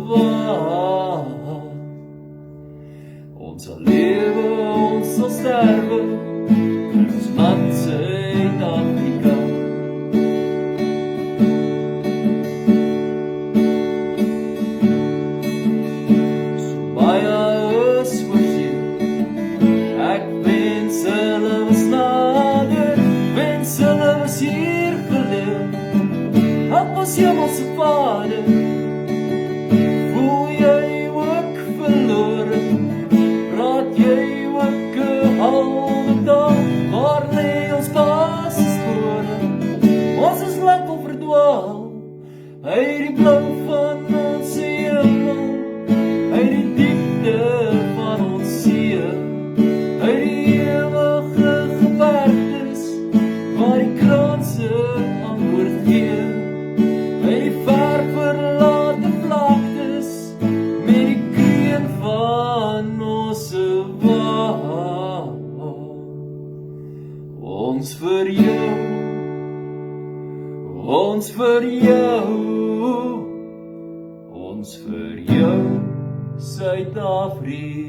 waard. Ons sal lewe, ons sal sterwe, in ons land Suid-Afrika. So baie is oorsien, ek wens hulle was nader, wens hulle was hier geleef. Help ons hemelse Vader, voel jy ook verlore, praat jy ook 'n halwe dag, waar lê ons basisspore? Ons is lankal verdwaal, uit die blou van ons hemel, uit die diepte van ons see, uit die ewige gebergtes, waar die kranse antwoord gee, uit die ver verlate vlaktes, met die kreun van ons waard. Ons vir jou, ons vir jou, ons vir jou, Suid-Afrika.